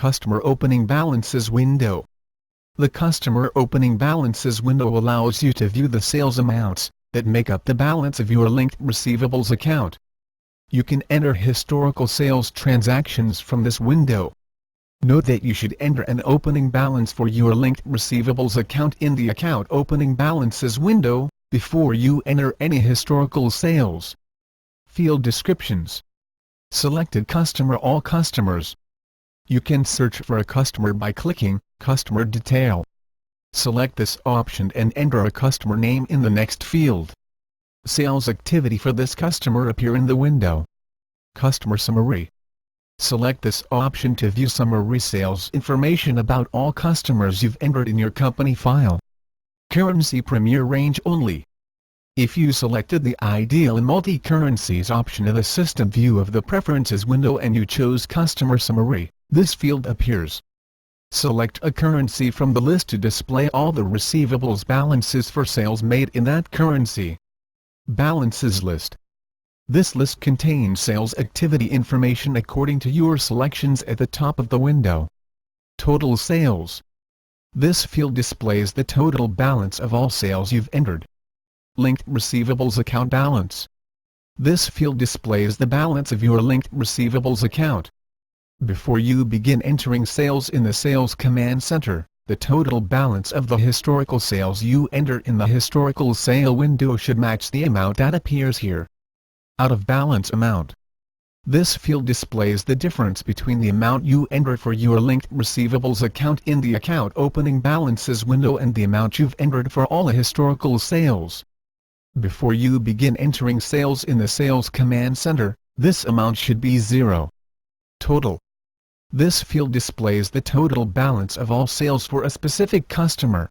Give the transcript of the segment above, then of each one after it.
Customer Opening Balances window. The Customer Opening Balances window allows you to view the sales amounts that make up the balance of your linked receivables account. You can enter historical sales transactions from this window. Note that you should enter an opening balance for your linked receivables account in the Account Opening Balances window before you enter any historical sales. Field descriptions. Selected customer. All customers. You can search for a customer by clicking Customer Detail. Select this option and enter a customer name in the next field. Sales activity for this customer appear in the window. Customer Summary. Select this option to view summary sales information about all customers you've entered in your company file. Currency Premier Range Only. If you selected the Ideal and Multi-Currencies option in the System View of the Preferences window and you chose Customer Summary, this field appears. Select a currency from the list to display all the receivables balances for sales made in that currency. Balances List. This list contains sales activity information according to your selections at the top of the window. Total Sales. This field displays the total balance of all sales you've entered. Linked Receivables Account Balance. This field displays the balance of your linked receivables account. Before you begin entering sales in the Sales Command Center, the total balance of the historical sales you enter in the Historical Sale window should match the amount that appears here. Out of Balance Amount. This field displays the difference between the amount you enter for your linked receivables account in the Account Opening Balances window and the amount you've entered for all historical sales. Before you begin entering sales in the Sales Command Center, this amount should be 0. Total. This field displays the total balance of all sales for a specific customer.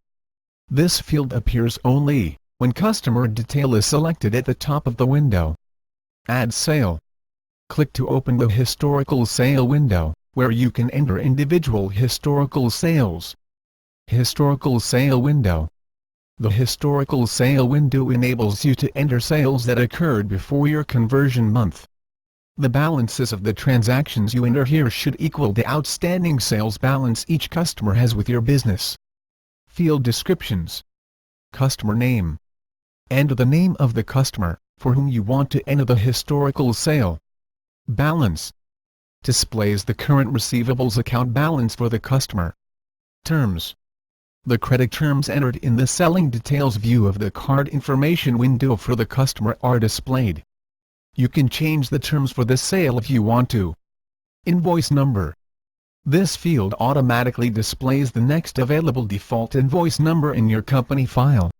This field appears only when Customer Detail is selected at the top of the window. Add Sale. Click to open the Historical Sale window, where you can enter individual historical sales. Historical Sale window. The Historical Sale window enables you to enter sales that occurred before your conversion month. The balances of the transactions you enter here should equal the outstanding sales balance each customer has with your business. Field descriptions. Customer name. Enter the name of the customer for whom you want to enter the historical sale. Balance. Displays the current receivables account balance for the customer. Terms. The credit terms entered in the Selling Details view of the Card Information window for the customer are displayed. You can change the terms for this sale if you want to. Invoice number. This field automatically displays the next available default invoice number in your company file.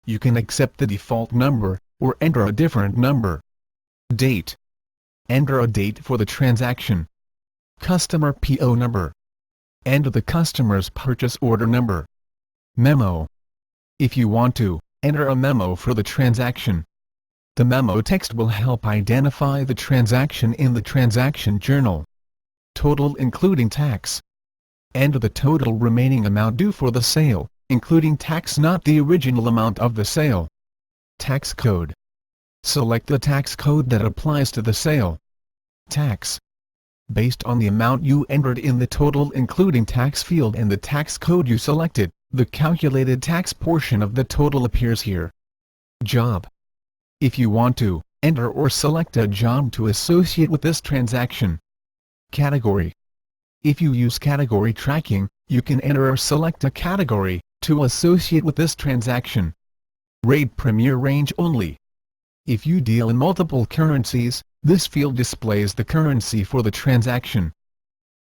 You can accept the default number, or enter a different number. Date. Enter a date for the transaction. Customer PO number. Enter the customer's purchase order number. Memo. If you want to, enter a memo for the transaction. The memo text will help identify the transaction in the transaction journal. Total including tax. Enter the total remaining amount due for the sale, including tax, not the original amount of the sale. Tax code. Select the tax code that applies to the sale. Tax. Based on the amount you entered in the total including tax field and the tax code you selected, the calculated tax portion of the total appears here. Job. If you want to, enter or select a job to associate with this transaction. Category. If you use category tracking, you can enter or select a category to associate with this transaction. Rate Premier Range Only. If you deal in multiple currencies, this field displays the currency for the transaction.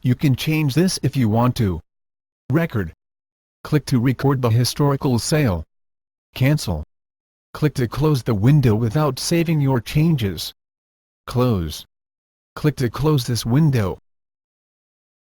You can change this if you want to. Record. Click to record the historical sale. Cancel. Click to close the window without saving your changes. Close. Click to close this window.